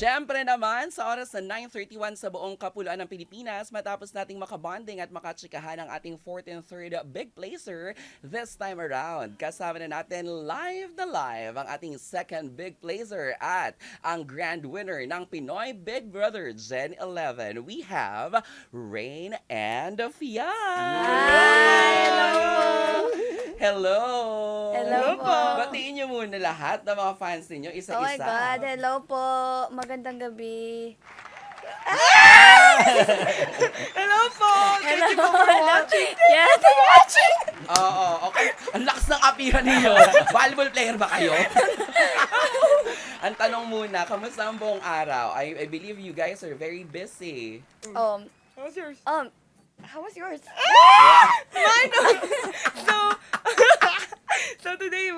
Siyempre naman, sa oras na 9:31 sa buong kapuluan ng Pilipinas, matapos nating makabonding at makatsikahan ang ating fourth and third big placer this time around. Kasama na natin live na live ang ating second big placer at ang grand winner ng Pinoy Big Brother Gen 11. We have Rain and Fian. Hi! Hello po! Hello! Hello po! Batiin niyo muna lahat ng mga fans ninyo isa-isa. Oh my God! Hello po! Magandang gabi! Hello po! Hello! Watching! Yes, I'm watching! Oo, okay. Ang lakas ng apihan ninyo. Volleyball player ba kayo? Ang tanong muna, kamusta ang buong araw? I believe you guys are very busy. How's yours? How was yours? So today,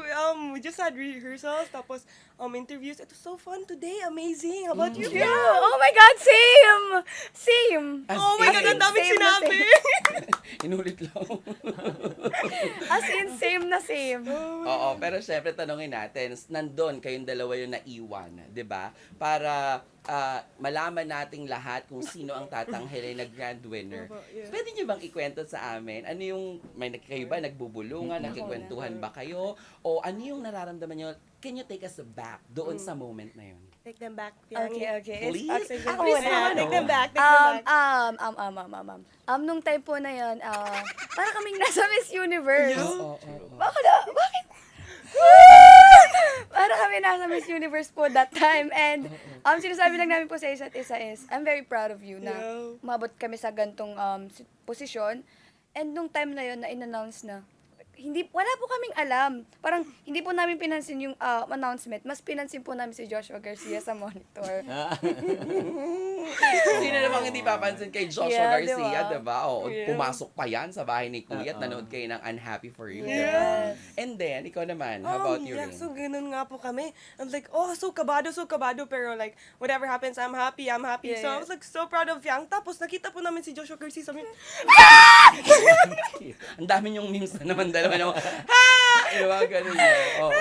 we just had rehearsals, tapos interviews. It was so fun today. Amazing. How about you? Yeah! Oh my God! Same! Same! As Oh my God, in, ang daming Same na sinabi. Inulit lang. As in, same na same. Oo, pero syempre tanongin natin, nandun kayong dalawa yung naiwan, 'di ba? Para malaman nating lahat kung sino ang tatanghilin na grand winner. Yeah. Pwede niyo bang ikwento sa amin? Ano yung, kayo ba nagbubulungan, nakikwentuhan ba kayo? O ano yung nararamdaman niyo? Can you take us back doon sa moment na yun? Take them back. Okay. Please? Ako Please, na. take them back. Take them back. Nung time po na yun, para kaming nasa Miss Universe. Oo. Bakit? Para kami nasa Miss Universe po that time. And sinasabi lang namin po sa isa't isa is, I'm very proud of you na Yeah. umabot kami sa gantong posisyon. And nung time na yun, na in-announce na, wala po kaming alam. Parang hindi po namin pinansin yung announcement. Mas pinansin po namin si Joshua Garcia sa monitor. Sino namang hindi papansin kay Joshua Yeah, Garcia, diba? diba? O, Yeah. pumasok pa yan sa bahay ni Kuya at nanood kayo ng Unhappy for You, Yes. diba? And then, ikaw naman, how about you, Yeah, Rin? so ganun nga po kami. I'm like, so kabado, pero like, whatever happens, I'm happy. Yeah, So I yeah. was like, so proud of Yang. Tapos nakita po namin si Joshua Garcia, sabi, Ang dami yung memes na naman dalawa na, ha! Diba, ganun yun. Oo.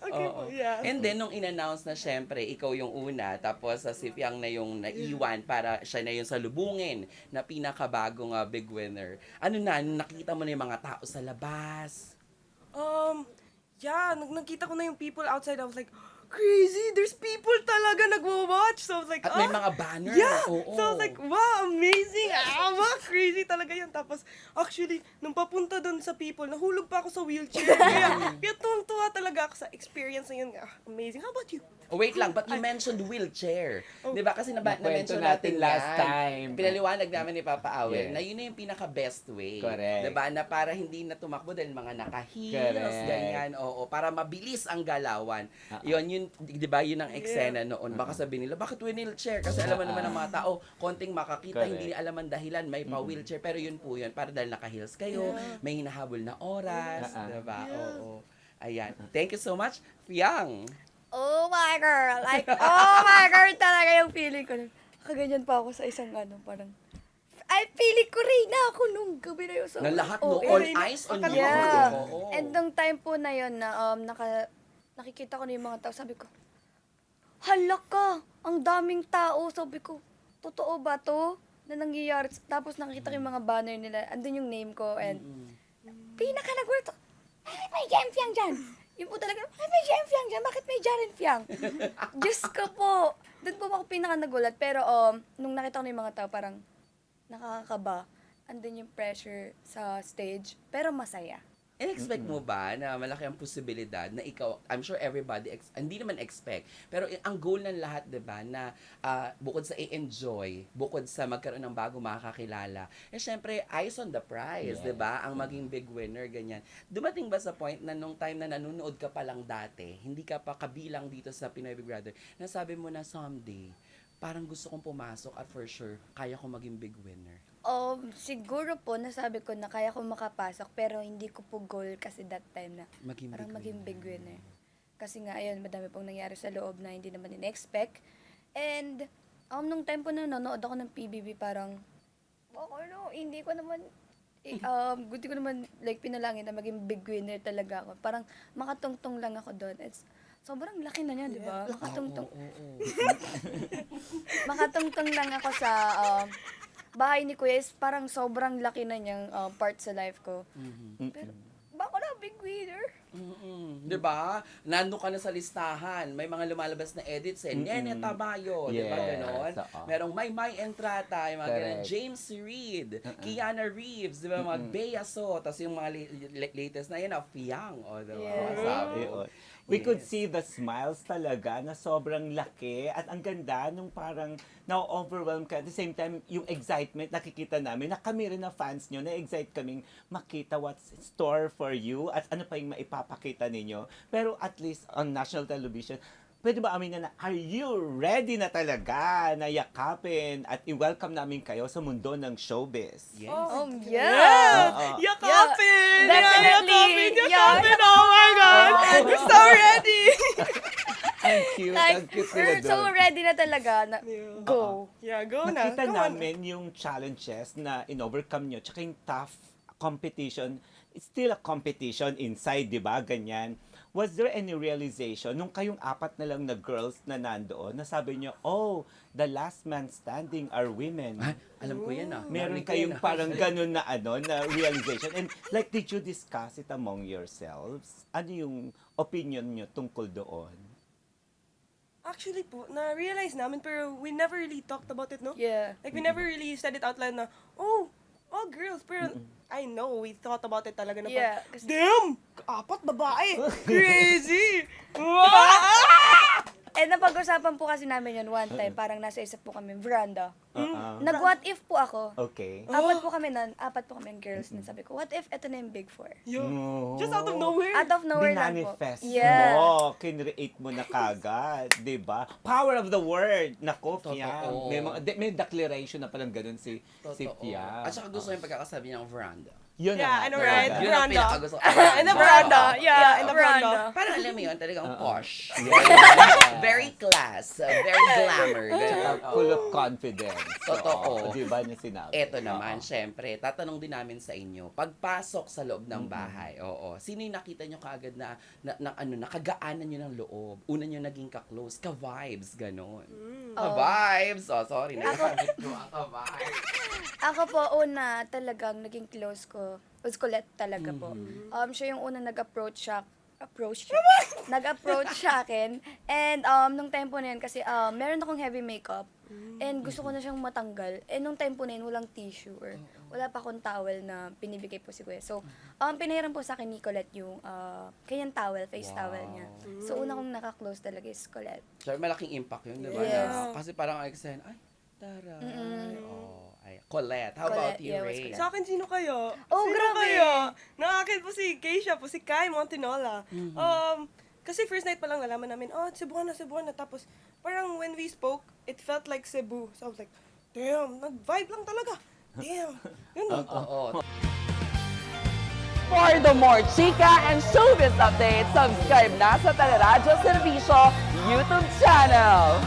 Okay Oo. po, yeah. And then, nung in-announce na syempre, ikaw yung una, tapos si Fiang na yung naiwan para siya na yung salubungin na pinakabagong big winner. Ano na, nung nakita mo na yung mga tao sa labas? Yeah, nakita ko na yung people outside. I was like, crazy, there's people talaga nagwo-watch. So I was like, At may mga banner. Yeah! Oo. So I was like, wow, amazing! Crazy talaga yan. Tapos, actually, nung papunta doon sa people, nahulog pa ako sa wheelchair. Kaya tuwang-tuwa talaga ako sa experience na yun. Amazing. How about you? Oh, wait lang, but you mentioned wheelchair. Di ba? Kasi Nakwento na-mention natin natin last yan. time. Pinaliwanag namin ni Papa Awel Yes. na yun na yung pinaka-best way. Correct. Di ba? Na para hindi na tumakbo dahil mga naka-heels, Correct. ganyan. Oo, para mabilis ang galawan. Ah. Yun, di ba? Yun ang eksena noon. Baka sabihin nila, bakit wheelchair? Kasi alam mo naman ng mga tao, konting makakita, Correct. hindi alam ang dahilan, may pa-wheelchair. Pero yun po yun, para dahil naka-heels kayo, may hinahabol na oras. Di ba? Oo. Ayan. Thank you so much, Fiang. Oh my girl! Like, oh my girl talaga yung feeling ko. Kaganyan pa ako sa isang parang, ay, feeling ko rin na ako nung gabi na yun. So, Na lahat, oh, no? All eh, eyes on you. Yeah. Oo. And nung time po na yun na nakikita ko na yung mga tao, sabi ko, hala ka, ang daming tao. Sabi ko, totoo ba to na nangyayari? Tapos nakita ko yung mga banner nila, andun yung name ko, and pinaka nag-word ako, bakit may Jem Fiang dyan? Yun po talaga, bakit may Jem Fiang dyan? Bakit may Jaren Fiang? Diyos ko po. Doon po ako pinaka nagulat. Pero nung nakita ko na yung mga tao, parang nakakakaba. Andun yung pressure sa stage, pero masaya. In-expect mo ba na malaki ang posibilidad na ikaw, I'm sure everybody, hindi naman expect, pero ang goal ng lahat, di ba, na bukod sa i-enjoy, bukod sa magkaroon ng bago makakakilala, syempre, eyes on the prize, Yeah. di ba, ang maging big winner, ganyan. Dumating ba sa point na nung time na nanonood ka pa lang dati, hindi ka pa kabilang dito sa Pinoy Big Brother, nasabi mo na someday, parang gusto kong pumasok at for sure, kaya ko maging big winner. Siguro po, nasabi ko na kaya ko makapasok, pero hindi ko po goal kasi that time na Maging parang big maging winner. big winner. Kasi nga, ayun, madami pong nangyari sa loob na hindi naman in-expect. And, nung time po na nanonood ako ng PBB, parang, hindi ko naman, like, pinalangin na maging big winner talaga ako. Parang, makatungtong lang ako doon. sobrang laki na niya, di ba? Makatungtong. Oo. Makatungtong lang ako sa bahay ni Kuya is parang sobrang laki na niyang part sa life ko. Pero, bako na big winner. Di ba? Nandun ka na sa listahan. May mga lumalabas na edits Nene Tabayo, di ba Yes, ganon? oo. Merong May Entrata, yung mga ganon. Correct. James Reid, Keanu Reeves, di ba? Mga Bea So, tapos yung mga latest na yun, Fiang, o di ba? Yes. Sabi. Yun. We could Yes. see the smiles talaga na sobrang laki at ang ganda nung parang na-overwhelm ka. At the same time, yung excitement nakikita namin na kami rin na fans nyo, na-excite kaming makita what's in store for you at ano pa yung maipapakita ninyo. Pero at least on national television, pwede ba amin na, are you ready na talaga na yakapin at i-welcome namin kayo sa mundo ng showbiz? Yes. Oh, Yes! yeah! Yakapin! Definitely! Yakapin! Oh my God! We're so ready! Ang cute, Like, ang cute we're nila so doon. ready na talaga na go. Yeah, go na. Nakita Come on. namin yung challenges na in-overcome nyo, tsaka yung tough competition. It's still a competition inside, di ba? Ganyan. Was there any realization nung kayong apat na lang na girls na nandoon, na sabi nyo, oh, the last man standing are women? Ay, alam ko yan Meron Narinig ko kayong yan, parang ganun na na realization. And like, did you discuss it among yourselves? Ano yung opinion nyo tungkol doon? Actually po, na-realize namin pero we never really talked about it, no? Yeah. Like, we never really said it out loud na, oh, all girls. Pero I know, we thought about it talaga na Yeah, parang, kasi- damn! Apat babae! Crazy! Wow! And napag-usapan po kasi namin yun one time, parang nasa isa po kami, veranda. Nag-what if po ako. Okay. Apat po kami girls na sabi ko, what if ito na yung big four? Yo, No. just out of nowhere. Out of nowhere lang po. Dinanifest Yeah. mo, kinreate mo na kagad, di ba? Power of the word. Nako, Totoo. Fiam. May declaration na palang ganun si Totoo. Fiam. At saka gusto yung pagkakasabi ng veranda. Yun na Yeah, nga, I know, talaga. right? Yun ang Veranda. pinakagusto. In the veranda. Yeah, in the veranda. Parang alam mo yun, talagang posh. Yeah. Very class, very glamour. Tsaka ganun. full of confidence. Totoo. Oo, di ba niya sinabi? Eto naman, syempre, tatanong din namin sa inyo, pagpasok sa loob ng bahay, sino yung nakita nyo kaagad na nakagaanan nyo ng loob? Una nyo naging ka-close, ka-vibes, gano'n. Ka-vibes! Oh, sorry, nakamit ko ang ka-vibes. Ako po, una talagang naging close ko. Was Colette talaga po. Siya yung una nag-approach sa akin. And nung time po na yun, kasi meron akong heavy makeup. And gusto ko na siyang matanggal. And nung time po na yun, walang tissue or wala pa akong towel na pinibigay po si Kuya. So, pinahiram po sa akin ni Colette yung kanyang towel, face Wow. towel niya. So, una kong naka-close talaga is Colette. So, malaking impact yun, di ba? Yes. Na, kasi parang excited, ay, taray. Ay, Colette. How about Colette, you, yeah, was Ray? Colette. Sa akin, sino kayo? Oh, sino grabe. kayo? Naakin po si Keisha, po si Kai Montinola. Kasi first night pa lang nalaman namin, oh, Cebuana. Tapos, parang when we spoke, it felt like Cebu. So I was like, damn, nag-vibe lang talaga. Damn. Yun. Oo. For the more chika and showbiz updates, subscribe na sa Teleradyo Servisyo YouTube channel.